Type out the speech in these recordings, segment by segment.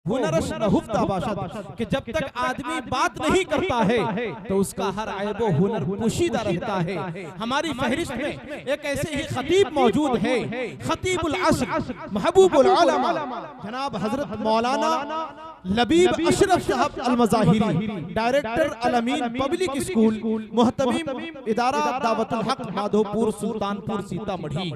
हुनरश नहुफ्ता बाशद कि जब तक आदमी बात नहीं करता है तो उसका हर ऐबो हुनर पोशीदा रहता है। हमारी फहरिस्त में एक ऐसे ही खतीब मौजूद है, खतीबुल असर महबूबुल उलमा जनाब हजरत मौलाना लबीब अशरफ साहब अल-मज़ाहिरी, डायरेक्टर अल-अमीन पब्लिक स्कूल, मुहतमीम इदारा दावतुल हक माधोपुर सुल्तानपुर सीतामढ़ी।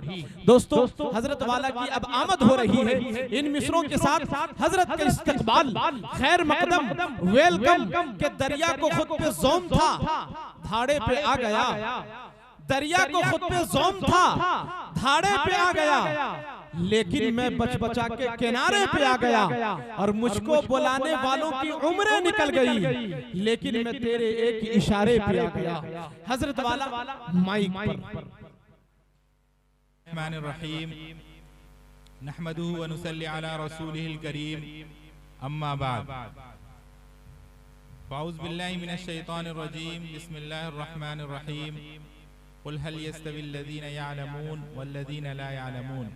दोस्तों, हजरत वाला की अब आमद हो रही है। इन मिसरों के साथ हजरत के इस्तकबाल, खैर मकदम, वेलकम के दरिया को खुद पे ज़ौम था, धाड़े पे आ गया। दरिया को खुद पे ज़ौम था, धाड़े पे आ गया, लेकिन मैं बच बचा के किनारे पे आ गया और मुझको बुलाने वालों की उम्रें निकल गई, लेकिन मैं तेरे एक इशारे पे आ गया। हजरत वाला माइक पर। रहमानिर्रहीम नहमदुहु व नुसल्ली अला रसूलिहिल करीम, अम्मा बाद, फ़ाऊज़ु बिल्लाहि मिनश शैतानिर रजीम, बिस्मिल्लाहिर रहमानिर रहीम, क़ुल हल यस्तविल लज़ीना यअलमून वल लज़ीना ला यअलमून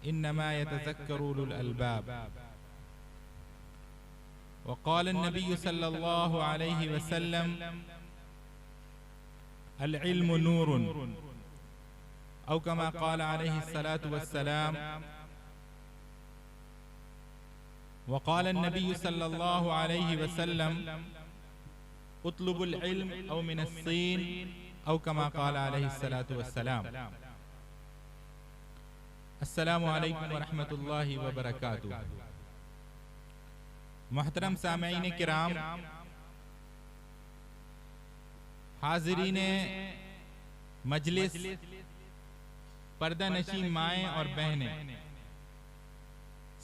इन्नमा यतज़क्करू उलुल अलबाब। वक़ाल अन्नबिय्यु सल्लल्लाहु अलैहि वसल्लम अल इल्मु नूरुन औ कमा क़ाल अलैहि सलातु वस्सलाम। वक़ाल अन्नबिय्यु सल्लल्लाहु अलैहि वसल्लम उत्लुबुल इल्म औ मिनस्सीन औ कमा क़ाल अलैहि सलातु वस्सलाम। अस्सलामु अलैकुम व रहमतुल्लाहि व बरकातुहू। मुहतरम सामईन किराम, हाज़रीन मजलिस, पर्दा नशीं माएँ और बहनें,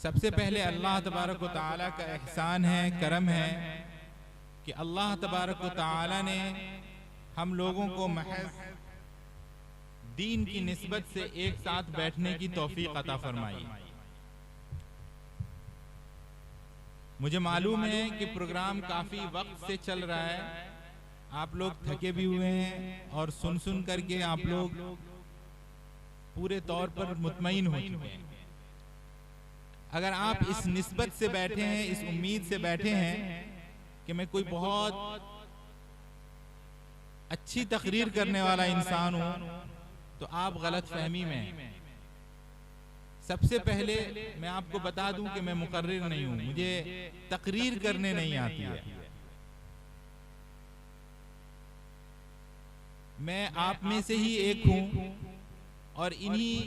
सबसे पहले अल्लाह तबारक व तआला का एहसान है, करम है कि अल्लाह तबारक व तआला ने हम लोगों को महज दीन की निस्बत से एक साथ बैठने की तौफीक अता फरमाई। मुझे मालूम है कि प्रोग्राम काफी वक्त से चल रहा है, आप लोग थके भी हुए हैं और सुन सुन करके आप लोग पूरे तौर पर मुतमईन हो चुके हैं। अगर आप इस निस्बत से बैठे हैं, इस उम्मीद से बैठे हैं कि मैं कोई बहुत अच्छी तकरीर करने वाला इंसान हूं, तो आप गलत फहमी में हैं। सबसे पहले मैं आपको बता दूं कि मैं मुकर्रिर नहीं हूं, मुझे तकरीर करने नहीं आती है। मैं आप में से ही एक हूं और इन्हीं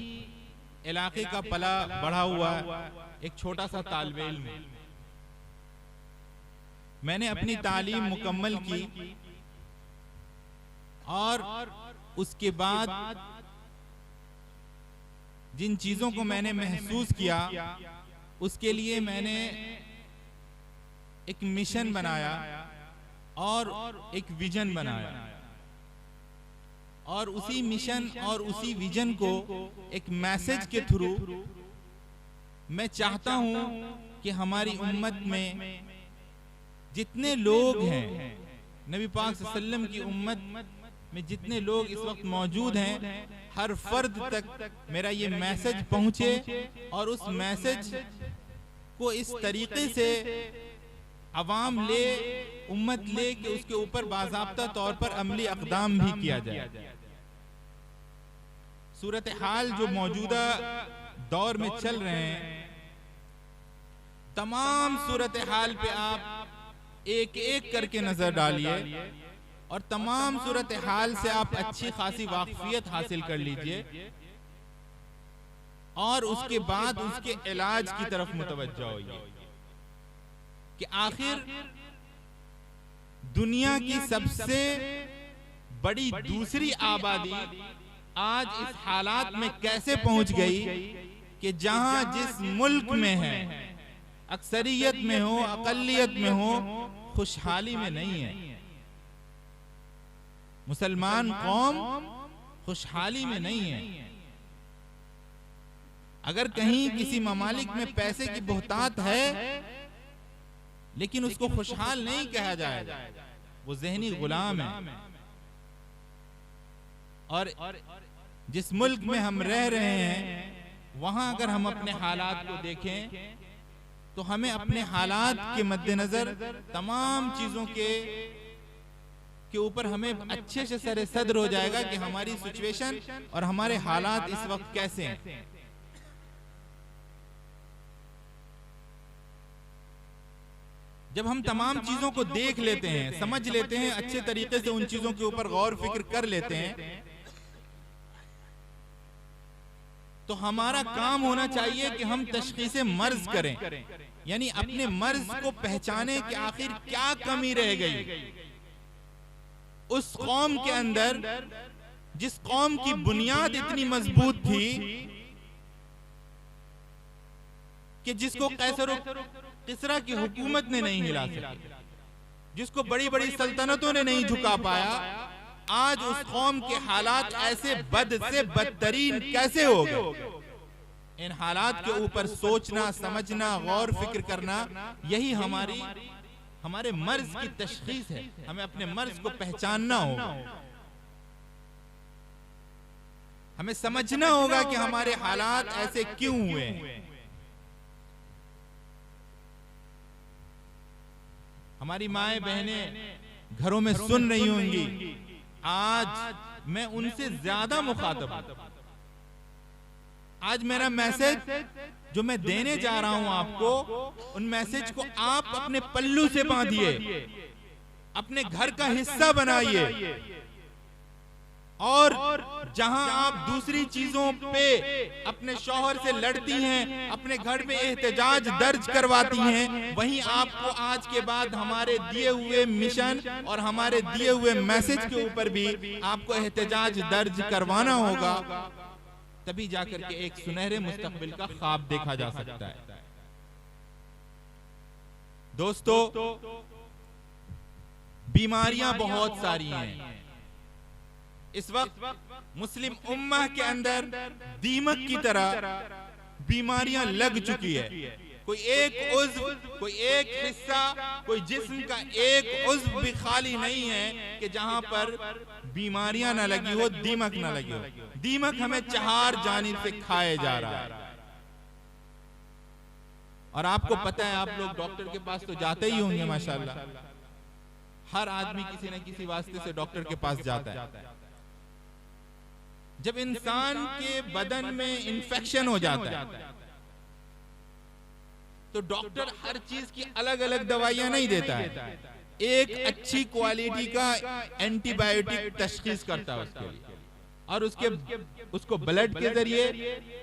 इलाके का पला बढ़ा हुआ एक छोटा सा तालिबे इल्म हूं। मैंने अपनी तालीम मुकम्मल की और उसके बाद जिन चीजों को मैंने महसूस किया, उसके लिए मैंने एक मिशन बनाया और एक विजन बनाया, और उसी मिशन और उसी विजन को एक मैसेज के थ्रू मैं चाहता हूं कि हमारी उम्मत में जितने लोग हैं, नबी पाक सल्लल्लाहु अलैहि वसल्लम की उम्मत में जितने लोग इस वक्त मौजूद हैं, हर फर्द तक मेरा ये मैसेज पहुंचे और उस मैसेज को इस तरीके से अवाम ले, उम्मत ले कि उसके ऊपर बाज़ाब्ता तौर पर अमली अक़दाम भी किया जाए। सूरत हाल जो मौजूदा दौर में चल रहे हैं, तमाम सूरत हाल पे आप एक एक करके नजर डालिए और तमाम सूरत हाल से आप अच्छी खासी वाकफियत हासिल कर लीजिए और उसके बाद उसके इलाज की तरफ मुतवज्जो होइए कि आखिर दुनिया की सबसे बड़ी दूसरी आबादी आज इस हालात में कैसे पहुंच गई कि जहां जिस मुल्क में है, अक्सरियत में हो, अकलियत में हो, खुशहाली में नहीं है। मुसलमान कौम खुशहाली में नहीं है। अगर कहीं किसी ममालिक में पैसे की बहुतात है लेकिन उसको खुशहाल नहीं कहा जाएगा, वो ज़हनी गुलाम है। और जिस मुल्क में हम रह रहे हैं वहां अगर हम अपने हालात को देखें तो हमें अपने हालात के मद्देनजर तमाम चीजों के ऊपर हमें अच्छे से सरे सद्र हो जाएगा कि हमारी सिचुएशन और हमारे हालात इस वक्त कैसे हैं। जब हम तमाम चीजों को देख लेते हैं, समझ लेते हैं, अच्छे तरीके से उन चीजों के ऊपर गौर फिक्र कर लेते हैं, तो हमारा काम होना चाहिए कि हम तशखीसे मर्ज करें, यानी अपने मर्ज को पहचाने कि आखिर क्या कमी रह गई उस कौम के अंदर, जिस कौम की बुनियाद इतनी मजबूत थी कि जिसको कैसर किसरा की हुकूमत ने नहीं हिला सकी, जिसको बड़ी बड़ी सल्तनतों ने नहीं झुका पाया। आज उस कौम के हालात ऐसे बद से बदतरीन कैसे हो गए? इन हालात के ऊपर सोचना, समझना, गौर फिक्र करना, यही हमारे मर्ज की तशखीस है। हमें अपने मर्ज को पहचानना होगा, हमें समझना होगा कि हमारे हालात ऐसे क्यों हुए हैं। हमारी माएं बहनें घरों में सुन रही होंगी, आज मैं उनसे ज्यादा मुखातब हूं। आज मेरा मैसेज जो मैं देने जा रहा हूं आपको, उन मैसेज को आप अपने पल्लू से बांधिए, अपने घर का हिस्सा बनाइए, और जहां आप दूसरी चीजों पे अपने शौहर से लड़ती हैं, अपने घर में एहतजाज दर्ज करवाती हैं, वहीं आपको आज के बाद हमारे दिए हुए मिशन और हमारे दिए हुए मैसेज के ऊपर भी आपको एहतजाज दर्ज करवाना होगा। तभी जाकर के एक सुनहरे मुस्तकबिल का ख्वाब देखा जा सकता है। दोस्तों, बीमारियां बहुत सारी हैं। इस वक्त मुस्लिम उम्मह के अंदर दीमक की तरह बीमारियां लग चुकी है। कोई एक उज़्व, कोई एक हिस्सा, कोई जिस्म का एक उज़्व भी खाली नहीं है कि जहां पर बीमारियां ना लगी हो, दीमक ना लगी हो। दीमक हमें चार जानिब से खाए जा रहा है। और आपको पता है, आप लोग डॉक्टर के पास तो जाते ही होंगे माशाल्लाह। हर आदमी किसी न किसी वास्ते से डॉक्टर के पास जाता है। जब इंसान के बदन में इंफेक्शन हो जाता है तो डॉक्टर हर चीज की अलग अलग दवाइयां नहीं देता है, एक अच्छी क्वालिटी का एंटीबायोटिक तशखीस करता है उसके लिए, और उसको ब्लड के जरिए,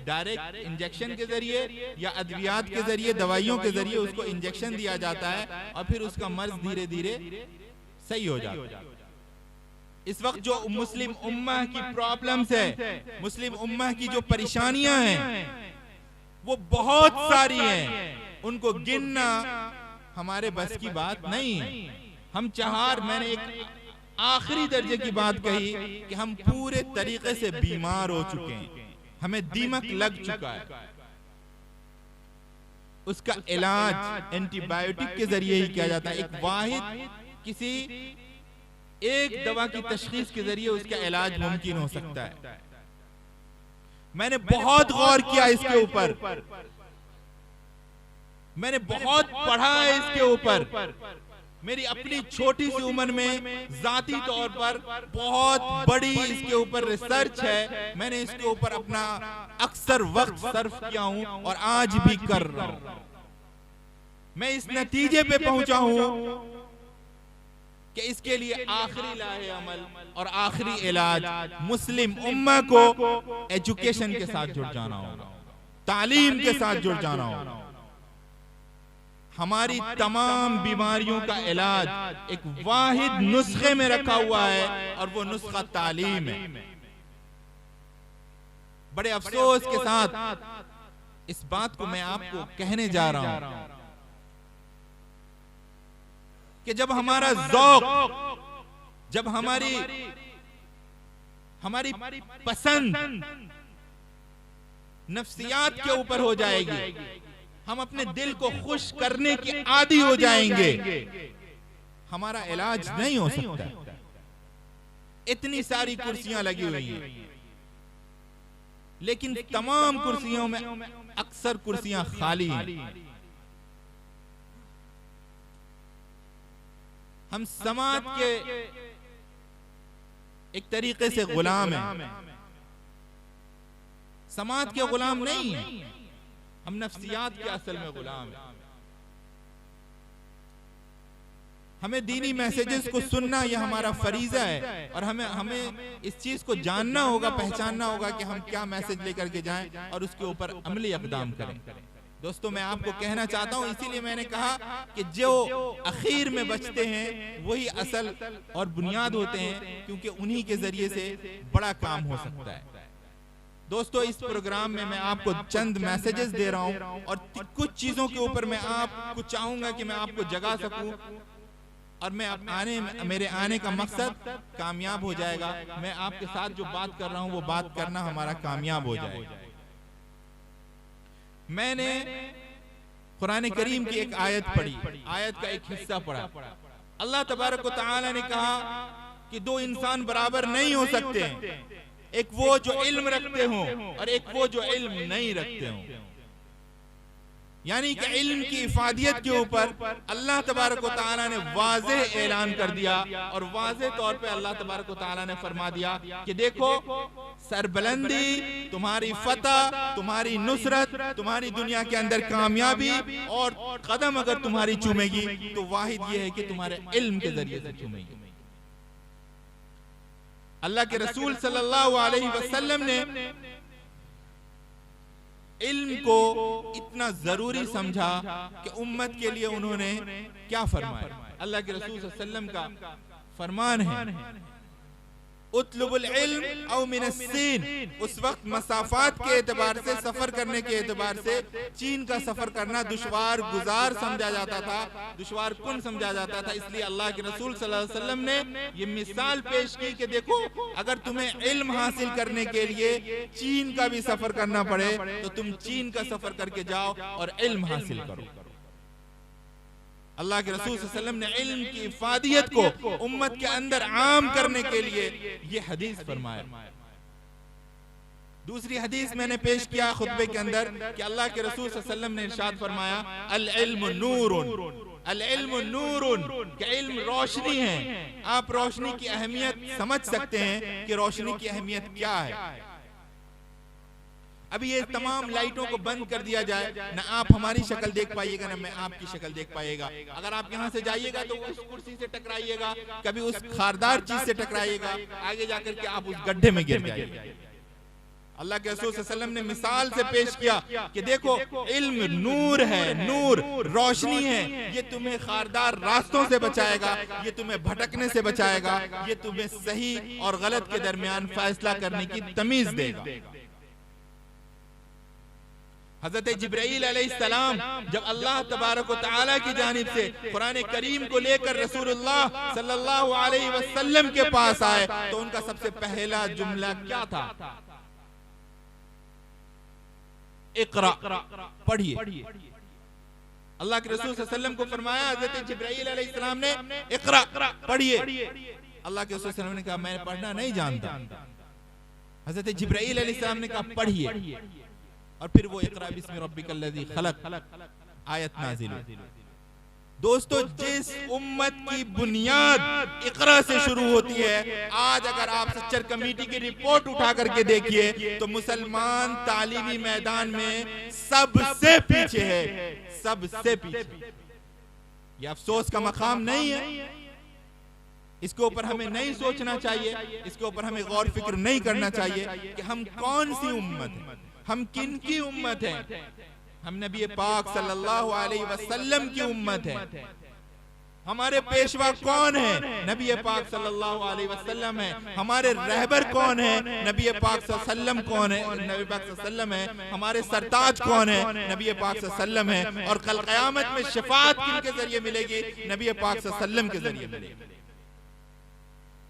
डायरेक्ट इंजेक्शन के जरिए या अद्वियात के जरिए, दवाइयों के जरिए उसको इंजेक्शन दिया जाता है, और फिर उसका मर्ज धीरे धीरे सही हो जाता है। इस वक्त जो मुस्लिम उम्मह की प्रॉब्लम्स है, मुस्लिम उम्मह की जो परेशानियां हैं, वो बहुत सारी हैं। उनको गिनना हमारे बस की बात नहीं है। हम मैंने एक आखिरी दर्जे की बात कही कि हम पूरे तरीके से बीमार हो चुके हैं, हमें दीमक लग चुका है। उसका इलाज एंटीबायोटिक के जरिए ही किया जाता है। एक वाहिद किसी एक दवा की तशखीस के जरिए उसका इलाज मुमकिन हो सकता है। मैंने बहुत गौर किया इसके ऊपर, मैंने बहुत पढ़ा है इसके ऊपर। मेरी अपनी छोटी सी उम्र में जाती तौर पर बहुत बड़ी इसके ऊपर रिसर्च है। मैंने इसके ऊपर अपना अक्सर वक्त सर्फ किया हूं और आज भी कर रहा हूं। मैं इस नतीजे पे पहुंचा हूं कि इसके लिए आखिरी लाहे अमल और आखिरी इलाज मुस्लिम उम्मा को एजुकेशन के साथ जुड़ जाना होगा, तालीम के साथ जुड़ जाना होगा। हमारी तमाम बीमारियों का इलाज एक वाहिद नुस्खे में रखा हुआ है, और वो नुस्खा तालीम है। बड़े अफसोस के साथ इस बात को मैं आपको कहने जा रहा हूं कि जब हमारा ज़ौक़, जब हमारी पसंद नफ्सियात के ऊपर हो जाएगी, हम अपने दिल को खुश करने के आदी हो जाएंगे, हमारा इलाज नहीं हो सकता। इतनी सारी कुर्सियां लगी हुई हैं, लेकिन तमाम कुर्सियों में अक्सर कुर्सियां खाली हैं। हम समाज के एक तरीके से गुलाम हैं। समाज के गुलाम नहीं है, हम नफ्सियात के असल में गुलाम हैं। हमें दीनी मैसेजेस को सुनना यह हमारा फरीजा है और हमें इस चीज को जानना होगा, पहचानना होगा कि हम क्या मैसेज लेकर के जाएं और उसके ऊपर अमली इक़दाम करें। दोस्तों, मैं आपको कहना चाहता हूं, इसीलिए मैंने कहा कि जो आखिर में बचते हैं वही असल और बुनियाद होते हैं, क्योंकि उन्हीं के जरिए से बड़ा काम हो सकता है। दोस्तों, इस प्रोग्राम में मैं आपको चंद मैसेजेस दे रहा हूं और कुछ चीजों के ऊपर मैं आपको चाहूंगा कि मैं आपको जगा सकूं और मेरे आने का मकसद कामयाब हो जाएगा। मैं आपके साथ जो बात कर रहा हूं वो बात करना हमारा कामयाब हो जाएगा। मैंने कुरान करीम की एक आयत पढ़ी, आयत का एक हिस्सा पढ़ा। अल्लाह तबारक व तआला ने कहा कि दो इंसान बराबर नहीं हो सकते हैं, एक वो जो इल्म रखते हों और एक वो जो इल्म नहीं रखते हों। यानी कि इल्म की इफादियत के ऊपर अल्लाह तबारक व तआला ने वाज़ेह ऐलान कर दिया और वाज़ेह तौर पे अल्लाह तबारक व तआला ने फरमा दिया कि देखो, सरबुलंदी, तुम्हारी फतह, तुम्हारी नुसरत, तुम्हारी दुनिया के अंदर कामयाबी और कदम अगर तुम्हारी चूमेगी तो वाहिद ये है कि तुम्हारे इल्म के जरिए से चूमेगी। अल्लाह के रसूल सल्लल्लाहु अलैहि वसल्लम ने इल्म को इतना जरूरी समझा कि उम्मत के लिए उन्होंने क्या फरमाया। अल्लाह के रसूल सल्लल्लाहु अलैहि वसल्लम का फरमान है, उतलुबुल इल्म औ मिनस्सीन। उस वक्त मसाफात के एतबार से, सफर करने के एतबार से चीन का सफर करना दुश्वार गुजार समझा जाता था, दुश्वार कुन समझा जाता था। इसलिए अल्लाह के रसूल सल्लल्लाहु अलैहि वसल्लम ने ये मिसाल पेश की कि देखो, अगर तुम्हें इल्म हासिल करने के लिए चीन का भी सफर करना पड़े तो तुम चीन का सफर करके जाओ और इल्म हासिल करो। अल्लाह के रसूल सल्लल्लाहु अलैहि वसल्लम ने इल्म की इफादियत को उम्मत के अंदर आम करने के लिए ये हदीस फरमाया। दूसरी हदीस मैंने पेश किया खुतबे के अंदर कि अल्लाह के रसूल सल्लल्लाहु अलैहि वसल्लम ने इरशाद फरमाया, अल इल्म नूरुन, अल इल्म नूरुन, कि इल्म रोशनी है। आप रोशनी की अहमियत समझ सकते हैं कि रोशनी की अहमियत क्या है। अभी ये तमाम लाइटों को बंद कर दिया जाए, ना आप हमारी शक्ल देख पाइएगा ना मैं आपकी शक्ल देख पाइएगा। अगर आप यहाँ से जाइएगा तो उस कुर्सी से टकराइएगा, कभी उस खारदार चीज से टकराइएगा, आगे जाकर के आप उस गड्ढे में गिर जाइएगा। अल्लाह के रसूल सल्लल्लाहु अलैहि वसल्लम ने मिसाल से पेश किया कि देखो, इल्म नूर है, नूर रोशनी है। ये तुम्हें खारदार रास्तों से बचाएगा, ये तुम्हें भटकने से बचाएगा, ये तुम्हें सही और गलत के दरमियान फैसला करने की तमीज देगा। हजरत जिब्राईल अलैहिस्सलाम जब अल्लाह तबारक व तआला की जानिब से कुरान करीम को लेकर रसूलुल्लाह सल्लल्लाहु अलैहि वसल्लम के पास आए तो उनका सबसे पहला जुमला क्या था? इक़रा, पढ़िए। अल्लाह के रसूल सल्लल्लाहु अलैहि वसल्लम को फरमाया, हजरत जिब्राईल अलैहिस्सलाम ने इक़रा, पढ़िए। अल्लाह के रसूल सल्लल्लाहु अलैहि वसल्लम ने कहा, मैं पढ़ना नहीं जानता। हजरत जिब्राईल अलैहिस्सलाम ने कहा, पढ़िए। और फिर वो इक़रा बिस्मि रब्बिकल्लज़ी खलक़ आयत नाज़िल हुई। दोस्तों, जिस उम्मत की बुनियाद इक़रा से शुरू होती है, आज अगर आप सच्चर कमेटी की रिपोर्ट उठा करके देखिए तो मुसलमान तालीमी मैदान में सबसे पीछे है, सबसे पीछे। ये अफसोस का मकाम नहीं है, इसके ऊपर हमें नहीं सोचना चाहिए, इसके ऊपर हमें गौर फिक्र नहीं करना चाहिए कि हम कौन सी उम्मत है, हम किन की उम्मत है। हम नबी पाक सल्लल्लाहु अलैहि वसल्लम की उम्मत है। हमारे पेशवा कौन है? नबी पाक सल्लल्लाहु अलैहि वसल्लम है। हमारे रहबर कौन है? नबी पाक सल्लल्लाहु अलैहि वसल्लम कौन है? नबी पाक सल्लल्लाहु अलैहि वसल्लम है। हमारे सरताज कौन है? नबी पाक सल्लल्लाहु अलैहि वसल्लम है। और कल क़यामत में शफाअत किनके जरिए मिलेगी? नबी पाक सल्लल्लाहु अलैहि वसल्लम के जरिए मिलेगी।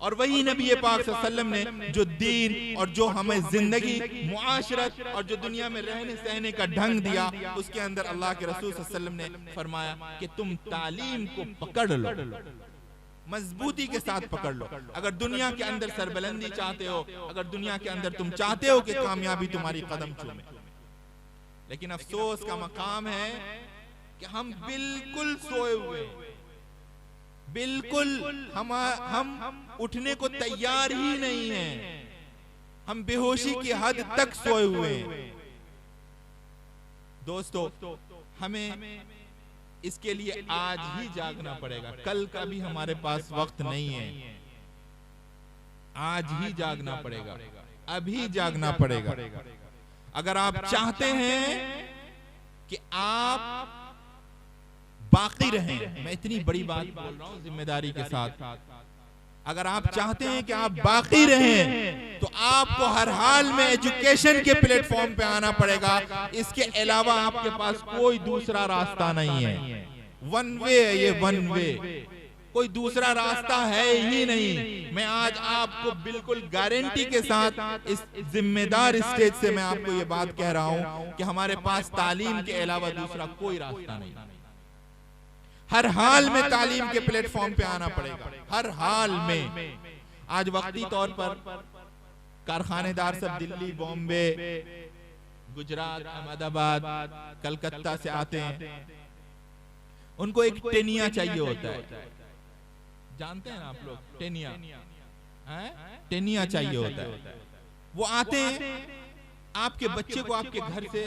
और वही नबी पाक सल्लल्लाहु अलैहि वसल्लम ने जो दीन और जो हमें जिंदगी, मुआशरत और जो दुनिया में रहने सहने का ढंग दिया, उसके अंदर अल्लाह के रसूल सल्लल्लाहु अलैहि वसल्लम ने फरमाया कि तुम तालीम को पकड़ लो, मजबूती के साथ पकड़ लो। अगर दुनिया के अंदर सरबुलंदी चाहते हो, अगर दुनिया के अंदर तुम चाहते हो कि कामयाबी तुम्हारी कदम चूमे, लेकिन अफसोस का मकाम है कि हम बिल्कुल सोए हुए, बिल्कुल हम उठने को तैयार ही नहीं हैं, हम बेहोशी की हद तक सोए हुए हैं। दोस्तों, हमें इसके लिए आज ही जागना पड़ेगा, कल का भी हमारे पास वक्त नहीं है। आज ही जागना पड़ेगा, अभी जागना पड़ेगा। अगर आप चाहते हैं कि आप बाकी रहें, मैं इतनी बड़ी बात बोल रहा हूं जिम्मेदारी के साथ, अगर आप चाहते हैं कि आप बाकी रहें तो आपको हर हाल में एजुकेशन के प्लेटफॉर्म पे आना पड़ेगा। इसके अलावा आपके पास कोई दूसरा रास्ता नहीं है। वन वे है ये, वन वे, कोई दूसरा रास्ता है ही नहीं। मैं आज आपको बिल्कुल गारंटी के साथ इस जिम्मेदार स्टेज से मैं आपको ये बात कह रहा हूं कि हमारे पास तालीम के अलावा दूसरा कोई रास्ता नहीं। हर हाल में तालीम के प्लेटफॉर्म पे आना पड़ेगा, हर हाल में। आज वक्ती तौर पर कारखानेदार सब दिल्ली, बॉम्बे, गुजरात, अहमदाबाद, कलकत्ता से आते हैं, उनको एक टेनिया चाहिए होता है। जानते हैं आप लोग टेनिया? टेनिया चाहिए होता है। वो आते हैं, आपके बच्चे को आपके घर से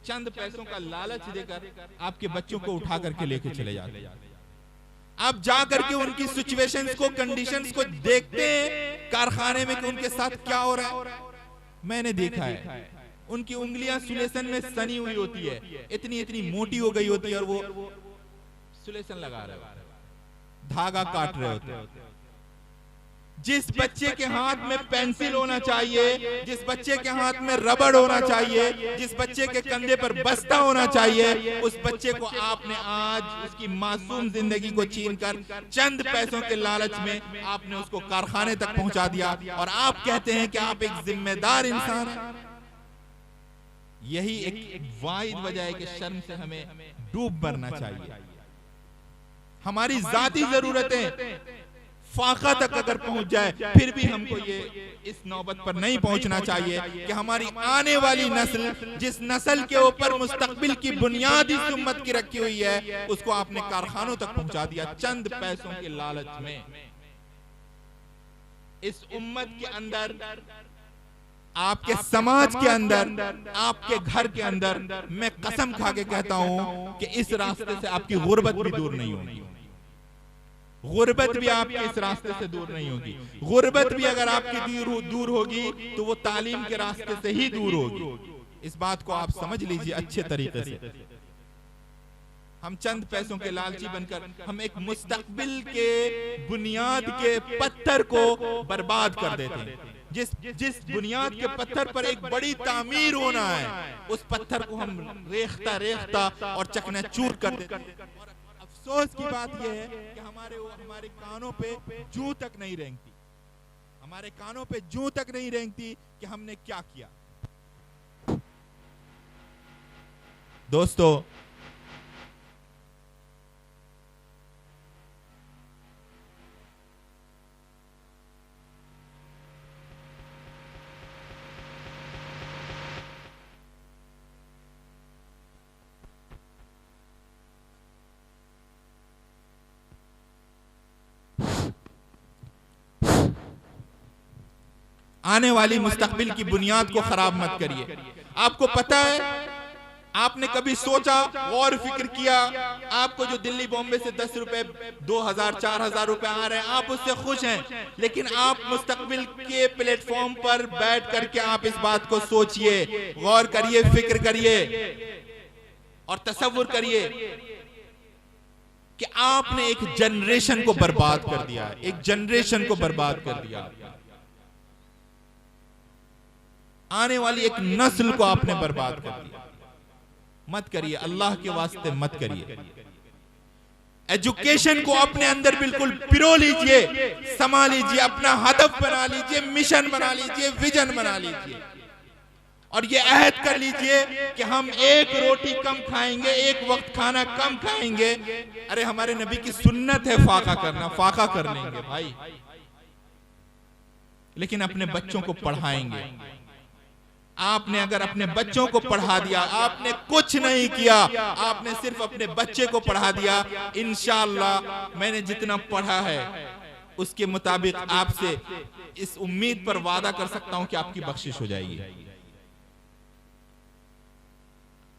चंद पैसों का लालच देकर आपके बच्चों को उठा करके लेके चले जाते हैं। आप जा करके उनकी सिचुएशंस को, कंडीशंस को देखते हैं कारखाने में कि उनके साथ क्या हो रहा है। मैंने देखा है, उनकी उंगलियां सुलेसन में सनी हुई होती है, इतनी इतनी मोटी हो गई होती है, और वो सुलेसन लगा रहे हैं, धागा काट रहे होते हैं। जिस बच्चे के हाथ में पेंसिल होना चाहिए, जिस बच्चे के हाथ में रबड़ होना चाहिए, जिस बच्चे के कंधे पर बस्ता होना चाहिए, उस बच्चे को आपने आज उसकी मासूम जिंदगी को छीनकर चंद पैसों के लालच में आपने उसको कारखाने तक पहुंचा दिया, और आप कहते हैं कि आप एक जिम्मेदार इंसान हैं। यही एक वाहिद वजह है कि शर्म से हमें डूब मरना चाहिए। हमारी जाती जरूरतें फाका तक अगर पहुंच जाए, फिर भी हमको ये इस नौबत पर नहीं पहुंचना चाहिए कि हमारी आने वाली नस्ल, जिस नस्ल के ऊपर मुस्तकबिल की बुनियाद इस उम्मत की रखी हुई है, उसको आपने कारखानों तक पहुंचा दिया चंद पैसों के लालच में। इस उम्मत के अंदर, आपके समाज के अंदर, आपके घर के अंदर, मैं कसम खा के कहता हूं कि इस रास्ते से आपकी गुर्बत भी दूर नहीं होगी। गुर्बत भी आपके इस रास्ते से दूर नहीं होगी। गुर्बत भी अगर आपकी दूर होगी तो वो तालीम के रास्ते से ही दूर होगी। इस बात को आप समझ लीजिए अच्छे तरीके से। हम चंद पैसों के लालची बनकर हम एक मुस्तकबिल के बुनियाद के पत्थर को बर्बाद कर देते हैं। जिस बुनियाद के पत्थर पर एक बड़ी तामीर होना है, उस पत्थर को हम रेखता और चकनाचूर कर देते हैं। अफसोस की बात यह है कि हमारे कानों पे जूं तक नहीं रेंगती, हमारे कानों पे जूं तक नहीं रेंगती कि हमने क्या किया। दोस्तों, आने वाली मुस्तकबिल की बुनियाद को खराब मत करिए। आपको पता है, आपने कभी सोचा, गौर फिक्र किया, आपको जो दिल्ली बॉम्बे से 10 रुपए, 2000, 4000 रुपए आ रहे हैं, आप उससे खुश हैं, लेकिन आप मुस्तकबिल के प्लेटफॉर्म पर बैठ करके आप इस बात को सोचिए, गौर करिए, फिक्र करिए और तसव्वुर करिए कि आपने एक जनरेशन को बर्बाद कर दिया, एक जनरेशन को बर्बाद कर दिया। आने वाली एक नस्ल को आपने बर्बाद कर दिया। मत करिए, अल्लाह के वास्ते मत करिए। एजुकेशन को अपने अंदर बिल्कुल पिरो लीजिए, समा लीजिए, अपना हदफ बना लीजिए, मिशन बना लीजिए, विजन बना लीजिए, और ये अहद कर लीजिए कि हम एक रोटी कम खाएंगे, एक वक्त खाना कम खाएंगे। अरे हमारे नबी की सुन्नत है फाका करना, फाका कर लेंगे भाई, लेकिन अपने बच्चों को पढ़ाएंगे, आपने अगर अपने बच्चों को पढ़ा दिया, आपने कुछ नहीं किया, आपने सिर्फ अपने बच्चे को पढ़ा दिया, इंशाअल्लाह मैंने जितना पढ़ा है उसके मुताबिक आपसे इस उम्मीद पर वादा कर सकता हूं कि आपकी बख्शिश हो जाएगी।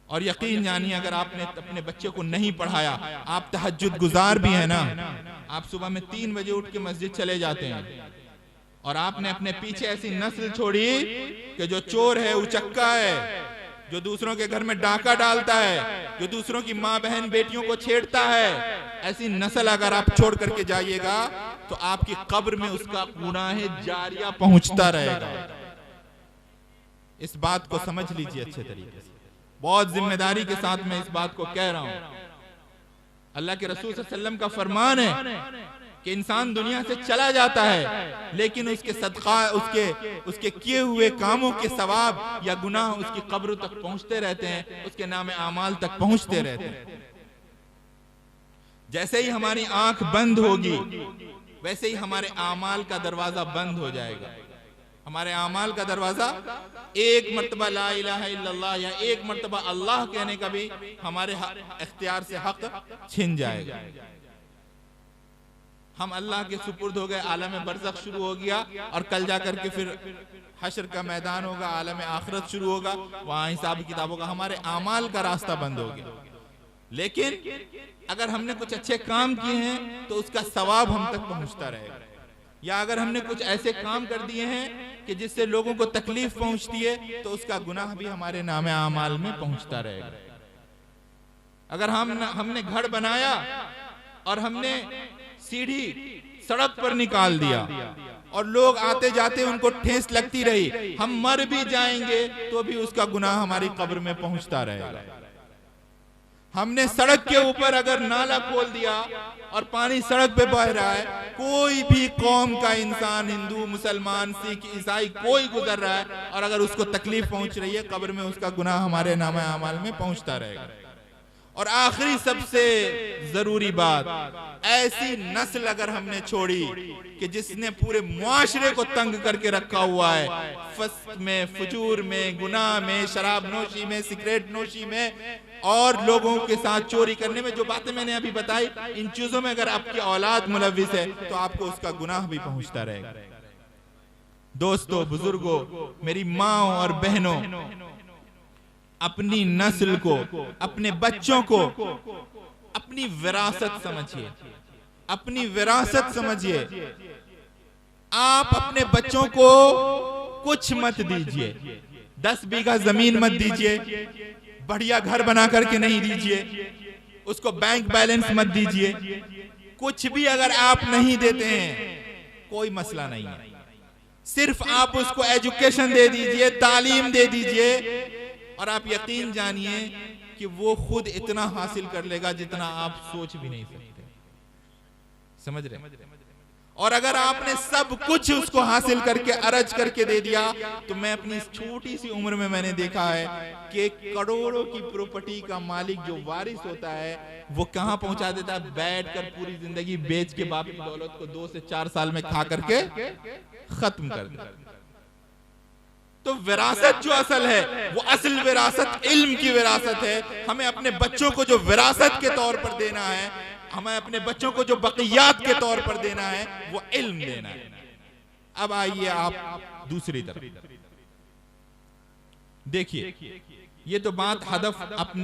और यकीन जानिए, अगर आपने अपने बच्चे को नहीं पढ़ाया, आप तहज्जुद गुजार भी है ना, आप सुबह में 3 बजे उठ के मस्जिद चले जाते हैं और आपने अपने पीछे ऐसी नस्ल छोड़ी कि जो चोर है, उचक्का है, जो दूसरों के घर में डाका डालता है, जो दूसरों की माँ बहन बेटियों को छेड़ता है, ऐसी नस्ल अगर आप छोड़ करके जाइएगा तो आपकी कब्र में उसका गुनाह जारिया पहुंचता रहेगा। इस बात को समझ लीजिए अच्छे तरीके से, बहुत जिम्मेदारी के साथ मैं इस बात को कह रहा हूं। अल्लाह के रसूल सल्लल्लाहु अलैहि वसल्लम का फरमान है कि इंसान दुनिया से चला जाता है लेकिन उसके सदका, उसके किए हुए कामों के सवाब या गुनाह उसकी कब्र तक पहुंचते रहते हैं, उसके नाम आमाल तक पहुंचते रहते हैं। जैसे ही हमारी आंख बंद होगी वैसे ही हमारे आमाल का दरवाजा बंद हो जाएगा। हमारे आमाल का दरवाजा एक मर्तबा ला इलाहा इल्लल्लाह या एक मर्तबा अल्लाह कहने का भी हमारे इख्तियार से हक छिन जाएगा। हम अल्लाह के सुपुर्द हो गए, आलम बरज़ख शुरू हो गया और कल जाकर के फिर हश्र का मैदान होगा, आलम आखिरत शुरू होगा, वहां हिसाब किताब होगा। हमारे आमाल का रास्ता बंद हो गया। लेकिन अगर हमने कुछ अच्छे काम किए हैं तो उसका सवाब हम तक पहुंचता रहेगा, या अगर हमने कुछ ऐसे काम कर दिए हैं कि जिससे लोगों को तकलीफ पहुंचती है तो उसका गुनाह भी हमारे नामे आमाल में पहुंचता रहेगा। अगर हमने घर बनाया और हमने सीढ़ी सड़क पर निकाल दिया और लोग आते जाते उनको ठेस लगती रही, हम मर भी जाएंगे तो भी उसका गुनाह हमारी कब्र में पहुंचता रहेगा। हमने सड़क के ऊपर अगर नाला खोल दिया और पानी सड़क पे बह रहा है, कोई भी कौम का इंसान, हिंदू, मुसलमान, सिख, ईसाई, कोई गुजर रहा है और अगर उसको तकलीफ पहुंच रही है, कब्र में उसका गुनाह हमारे नामे आमाल में पहुंचता रहेगा। और आखिरी सबसे जरूरी बात, ऐसी नस्ल अगर हमने छोड़ी कि जिसने पूरे मुआशरे को तंग करके रखा हुआ है, फस्क में, फजूर में, गुनाह में, शराब नोशी में, सिगरेट नोशी में और लोगों के साथ चोरी करने में, जो बातें मैंने अभी बताई, इन चीजों में अगर आपकी औलाद मुलव्विस है तो आपको उसका गुनाह भी पहुंचता रहेगा। दोस्तों, बुजुर्गों, मेरी माँ और बहनों, अपनी नस्ल को, अपने बच्चों को अपनी विरासत समझिए, अपनी विरासत समझिए। आप अपने बच्चों को कुछ मत दीजिए, 10 बीघा जमीन मत दीजिए, बढ़िया घर बना करके नहीं दीजिए, उसको बैंक बैलेंस मत दीजिए। कुछ भी अगर आप नहीं देते हैं कोई मसला नहीं है, सिर्फ आप उसको एजुकेशन दे दीजिए, तालीम दे दीजिए और आप यकीन जानिए कि वो खुद इतना हासिल कर लेगा जितना आप सोच भी नहीं सकते। समझ रहे? और अगर आपने सब कुछ उसको हासिल करके अरज करके दे दिया तो मैं अपनी छोटी सी उम्र में मैंने देखा है कि करोड़ों की प्रॉपर्टी का मालिक जो वारिस होता है वो कहां पहुंचा देता है, बैठकर पूरी जिंदगी बेच के बाप की दौलत को 2 से 4 साल में खा करके खत्म कर देता। तो विरासत जो असल है वो असल विरासत इल्म की विरासत है। हमें अपने बच्चों को जो विरासत के तौर पर देना है, हमें अपने बच्चों को जो बक़ियात के तौर पर देना है वो इल्म देना है। अब आइए आप दूसरी तरफ देखिए, ये तो बात हदफ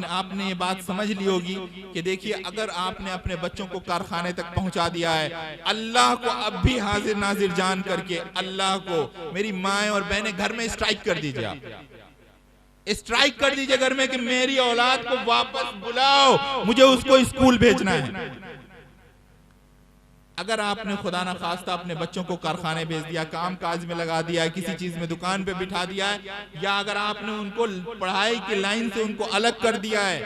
आपने ये बात समझ ली होगी कि देखिए, अगर आपने अपने बच्चों को कारखाने तक पहुंचा दिया है, अल्लाह को अब भी हाजिर नाजिर जान करके अल्लाह को, मेरी माएँ और बहनें, घर में स्ट्राइक कर दीजिए। आप स्ट्राइक कर दीजिए घर में कि मेरी औलाद को वापस बुलाओ, मुझे उसको स्कूल भेजना है। अगर आपने खुदा ना खास्ता अपने बच्चों को कारखाने भेज दिया, काम काज में लगा दिया, किसी चीज में दुकान पे बिठा दिया है, या अगर आपने उनको पढ़ाई की लाइन से उनको अलग कर दिया है,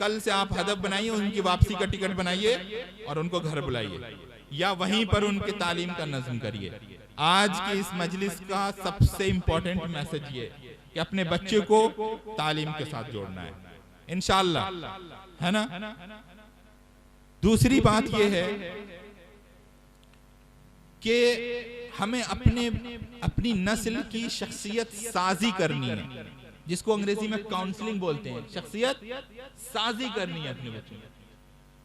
कल से आप हदफ बनाइए, उनकी वापसी का टिकट बनाइए और उनको घर बुलाइए या वहीं पर उनके तालीम का नज़्म करिए। आज की इस मजलिस का सबसे इंपॉर्टेंट मैसेज ये कि अपने बच्चे को तालीम के साथ जोड़ना है, इंशाअल्लाह, है ना। दूसरी बात यह है कि हमें अपनी नस्ल की शख्सियत साजी करनी है, जिसको अंग्रेजी में काउंसलिंग बोलते हैं। शख्सियत साजी करनी है अपने बच्चों में,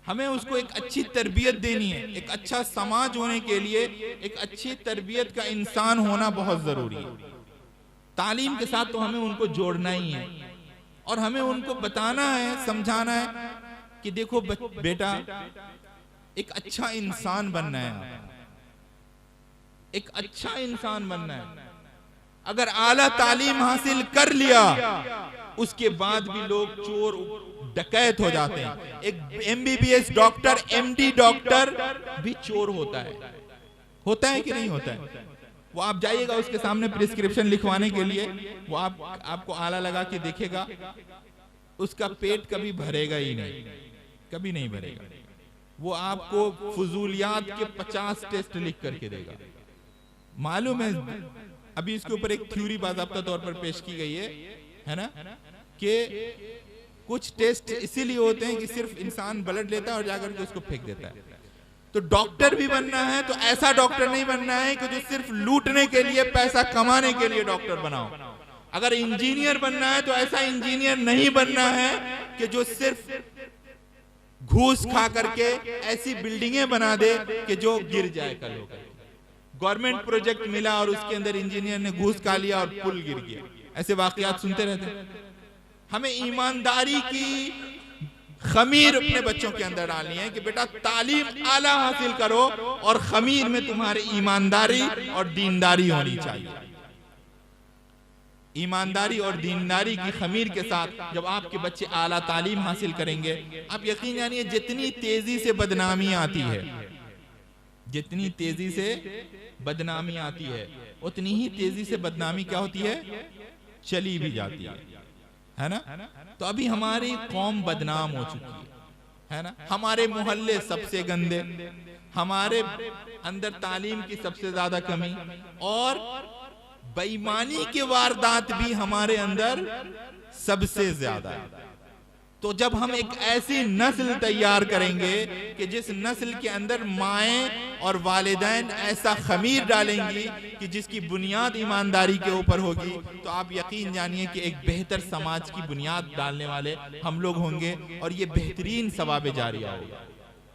हमें उसको एक अच्छी तरबियत देनी है। एक अच्छा समाज होने के लिए एक अच्छी तरबियत का इंसान होना बहुत जरूरी है। तालीम के साथ तो हमें उनको जोड़ना ही है और हमें उनको बताना है, समझाना है कि देखो बेटा, एक अच्छा इंसान बनना है, एक अच्छा इंसान बनना है। अगर आला तालीम हासिल कर लिया उसके बाद भी लोग चोर डकैत हो जाते हैं। एक MBBS डॉक्टर, MD डॉक्टर भी चोर होता है कि नहीं होता है? वो आप जाइएगा उसके सामने प्रिस्क्रिप्शन लिखवाने के लिए, वो आपको आला लगा के देखेगा, उसका पेट कभी भरेगा ही नहीं, कभी नहीं भरेगा। वो आपको फजूलियात के 50 टेस्ट लिख करके देगा। मालूम है, अभी इसके ऊपर एक थ्योरी बाज़ाब्ता तौर पर पेश की गई है ना, कि कुछ टेस्ट इसीलिए होते हैं कि सिर्फ इंसान ब्लड लेता है और जाकर के उसको फेंक देता है। तो डॉक्टर भी बनना है तो ऐसा डॉक्टर नहीं बनना है कि जो सिर्फ लूटने के लिए, पैसा कमाने के लिए डॉक्टर बनाओ। अगर इंजीनियर बनना है तो ऐसा इंजीनियर नहीं बनना है कि जो सिर्फ घूस खा करके ऐसी बिल्डिंगें बना दे कि जो गिर जाए कल हो। गवर्नमेंट प्रोजेक्ट मिला और उसके अंदर इंजीनियर ने घूस खा लिया और पुल गिर गया। ऐसे वाकयात सुनते रहते हैं। हमें ईमानदारी की खमीर अपने बच्चों के अंदर डालनी है कि बेटा तालीम आला हासिल करो और खमीर में तुम्हारी ईमानदारी और दीनदारी होनी चाहिए। ईमानदारी और दीनदारी की खमीर के साथ जब आपके बच्चे आला तालीम हासिल करेंगे, आप यकीन जानिए जितनी तेजी से बदनामी आती है, जितनी तेजी से बदनामी आती है, उतनी ही तेजी से बदनामी क्या होती है, चली भी जाती है ना। तो अभी हमारी कौम बदनाम हो चुकी है ना। हमारे मोहल्ले सबसे गंदे, हमारे अंदर तालीम की सबसे ज्यादा कमी और बेईमानी के वारदात भी हमारे अंदर सबसे ज्यादा है। तो जब हम एक ऐसी नस्ल तैयार करेंगे कि जिस नस्ल के अंदर माएं और वालिदैन ऐसा खमीर डालेंगी कि जिसकी बुनियाद ईमानदारी के ऊपर होगी, तो आप यकीन जानिए कि एक बेहतर समाज की बुनियाद डालने वाले हम लोग होंगे। और ये बेहतरीन सवाब जारिया होगा,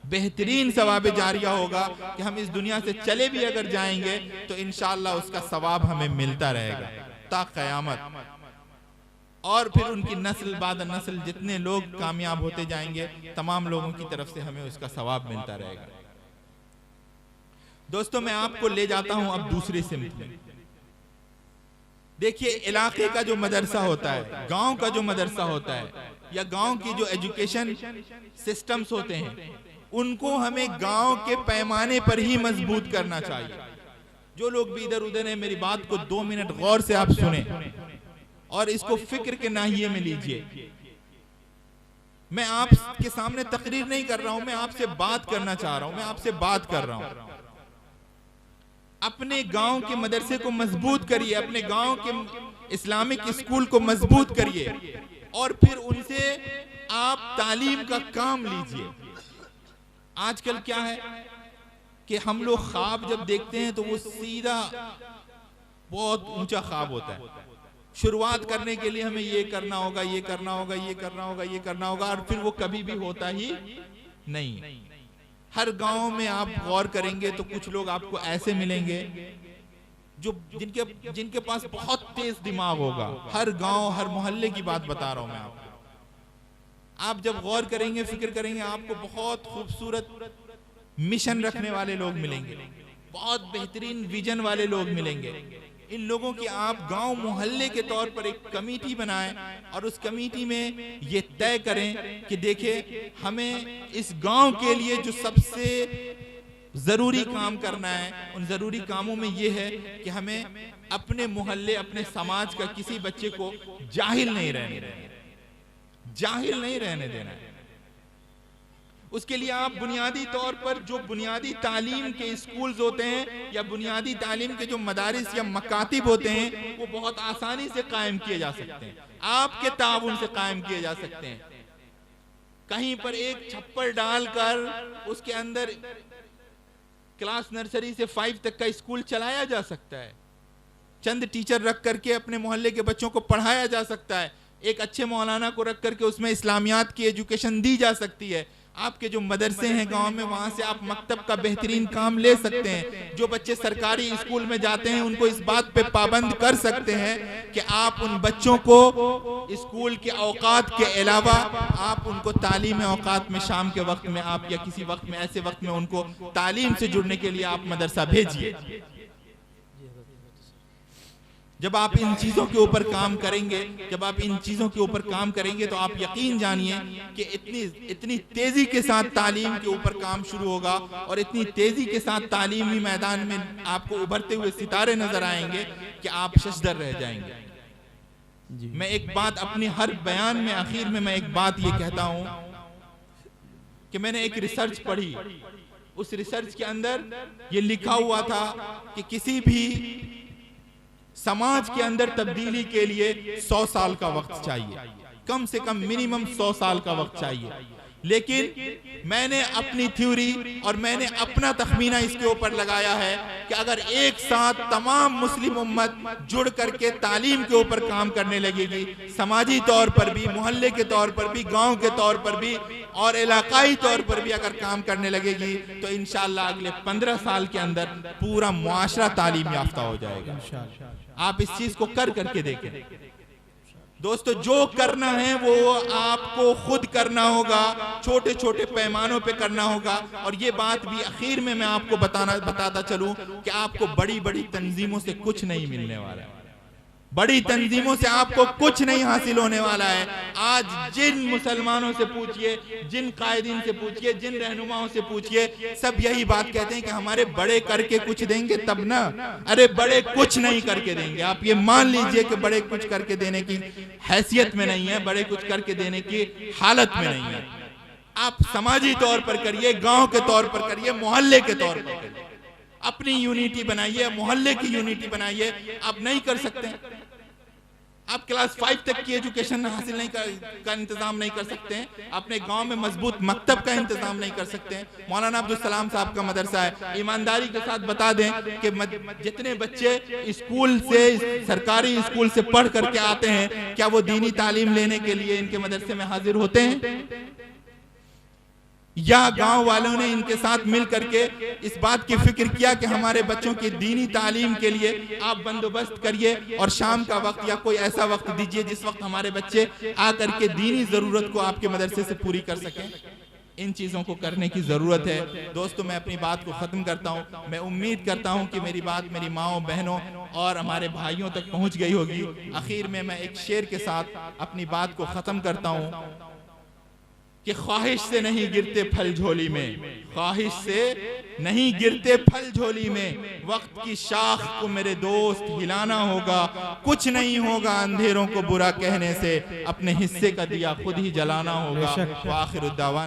बेहतरीन सवाब जारिया होगा कि हम इस दुनिया से चले भी अगर जाएंगे तो इंशाअल्लाह उसका सवाब हमें मिलता रहेगा ता क़यामत। और फिर उनकी नस्ल बाद नस्ल जितने लोग कामयाब होते जाएंगे, तमाम लोगों की तरफ से हमें उसका सवाब मिलता रहेगा। दोस्तों, मैं आपको ले जाता हूं अब दूसरी सिमत में। देखिए, इलाके का जो मदरसा होता है, गांव का जो मदरसा होता है, या गांव की जो एजुकेशन सिस्टम्स होते हैं, उनको हमें गांव के पैमाने पर ही मजबूत करना चाहिए। जो लोग भी इधर उधर हैं, मेरी बात को 2 मिनट गौर से आप सुने और इसको फिक्र के नाहिए में लीजिए। मैं आपके सामने तकरीर नहीं कर रहा हूं, मैं आपसे बात करना चाह रहा हूं, मैं आपसे बात कर रहा हूं। अपने गांव के मदरसे को मजबूत करिए, अपने गांव के इस्लामिक स्कूल को मजबूत करिए और फिर उनसे आप तालीम का काम लीजिए। आजकल क्या है कि हम लोग ख्वाब जब देखते हैं तो वो सीधा बहुत ऊंचा ख्वाब होता है। शुरुआत करने के लिए हमें ये करना होगा, ये करना होगा, ये करना होगा, ये करना होगा, और फिर वो कभी भी होता ही नहीं। हर गांव में आप गौर करेंगे तो कुछ लोग आपको ऐसे मिलेंगे जो जिनके पास बहुत तेज दिमाग होगा। हर गांव, हर मोहल्ले की बात बता रहा हूं मैं आपको। आप जब गौर करेंगे, फिक्र करेंगे, आपको बहुत खूबसूरत मिशन रखने वाले लोग मिलेंगे, बहुत बेहतरीन विजन वाले लोग मिलेंगे। इन लोगों की आप गांव मोहल्ले के तौर पर एक कमेटी बनाएं और उस कमेटी में ये तय करें कि देखिए, हमें इस गांव के लिए जो सबसे जरूरी काम करना है, उन जरूरी कामों में ये है कि हमें अपने मोहल्ले, अपने समाज का किसी बच्चे को जाहिल नहीं रहने देना, जाहिल नहीं रहने देना है। उसके लिए आप बुनियादी तौर पर जो बुनियादी तालीम के स्कूल्स होते हैं या बुनियादी तालीम के जो मदारिस या मकातिब होते हैं, वो बहुत आसानी से कायम किए जा सकते हैं, आपके ताउन से कायम किए जा सकते हैं। कहीं पर एक छप्पर डालकर उसके अंदर क्लास नर्सरी से 5 तक का स्कूल चलाया जा सकता है, चंद टीचर रख करके अपने मोहल्ले के बच्चों को पढ़ाया जा सकता है, एक अच्छे मौलाना को रख करके उसमें इस्लामियात की एजुकेशन दी जा सकती है। आपके जो मदरसे हैं गांव में, वहां से आप मकतब का बेहतरीन काम ले सकते हैं। जो बच्चे सरकारी स्कूल में जाते हैं उनको इस बात पे पाबंद कर सकते हैं कि आप उन बच्चों को स्कूल के औकात के अलावा आप उनको तालीम औकात में शाम के वक्त में आप या किसी वक्त में ऐसे वक्त में उनको तालीम से जुड़ने के लिए आप मदरसा भेजिए। जब आप इन चीजों के ऊपर काम करेंगे, जब आप इन चीजों के ऊपर काम करेंगे तो आप यकीन जानिए कि इतनी तेजी के साथ तालीम के ऊपर काम शुरू होगा और इतनी तेजी के साथ तालीमी मैदान में आपको उभरते हुए सितारे नजर आएंगे कि आप शशदर रह जाएंगे। मैं एक बात अपनी हर बयान में आखिर में मैं एक बात ये कहता हूं कि मैंने एक रिसर्च पढ़ी, उस रिसर्च के अंदर ये लिखा हुआ था कि किसी भी समाज के अंदर तब्दीली के लिए 100 साल का वक्त चाहिए, कम से कम मिनिमम 100 साल का वक्त चाहिए। लेकिन मैंने अपनी थ्योरी और मैंने अपना तखमीना इसके ऊपर लगाया है कि अगर एक साथ तमाम मुस्लिम उम्मत जुड़ करके तालीम के ऊपर काम करने लगेगी, समाजी तौर पर भी, मोहल्ले के तौर पर भी, गांव के तौर पर भी और इलाकाई तौर पर भी अगर काम करने लगेगी तो इंशाअल्लाह अगले 15 साल के अंदर पूरा मुआशरा तालीम याफ्ता हो जाएगा। आप इस चीज को कर करके देखें दोस्तों। जो करना है वो आपको खुद करना होगा, छोटे छोटे पैमानों पे करना होगा। और ये बात भी आखिर में मैं आपको बताता चलूं कि आपको बड़ी बड़ी तंजीमों से कुछ नहीं मिलने वाला है, बड़ी तंजीमों से आपको कुछ नहीं हासिल होने वाला है। आज जिन मुसलमानों से पूछिए, जिन कायदीन से पूछिए, जिन रहनुमाओं से पूछिए, सब यही बात कहते हैं कि हमारे बड़े करके कुछ देंगे तब ना। अरे बड़े कुछ नहीं करके देंगे, आप ये मान लीजिए कि बड़े कुछ करके देने की हैसियत में नहीं है, बड़े कुछ करके देने की हालत में नहीं है। आप समाजी तौर पर करिए, गांव के तौर पर करिए, मोहल्ले के तौर पर करिए, अपनी यूनिटी बनाइए, मोहल्ले की यूनिटी बनाइए। आप नहीं कर सकते, आप क्लास 5 तक की एजुकेशन हासिल नहीं का इंतजाम नहीं कर सकते हैं, अपने गांव में मजबूत मकतब का इंतजाम नहीं कर सकते हैं। मौलाना अब्दुल सलाम साहब का मदरसा है, ईमानदारी के साथ बता दें कि जितने बच्चे स्कूल से, सरकारी स्कूल से पढ़ करके आते हैं, क्या वो दीनी तालीम लेने के लिए इनके मदरसे में हाजिर होते हैं? या गांव वालों ने इनके साथ मिल करके इस बात की फिक्र किया कि हमारे बच्चों की दीनी तालीम के लिए आप बंदोबस्त करिए और शाम का वक्त या कोई ऐसा वक्त दीजिए जिस वक्त हमारे बच्चे आकर के दीनी जरूरत को आपके मदरसे से पूरी कर सकें। इन चीजों को करने की जरूरत है दोस्तों। मैं अपनी बात को खत्म करता हूं। मैं उम्मीद करता हूं कि मेरी बात मेरी माओ, बहनों और हमारे भाइयों तक पहुंच गई होगी। आखिर में मैं एक शेर के साथ अपनी बात को खत्म करता हूं कि ख्वाहिश से नहीं गिरते फल झोली में, ख्वाहिश से नहीं गिरते फल झोली में, वक्त की शाख को मेरे दोस्त हिलाना होगा, कुछ नहीं होगा अंधेरों को बुरा कहने से, अपने हिस्से का दिया खुद ही जलाना होगा। आखिर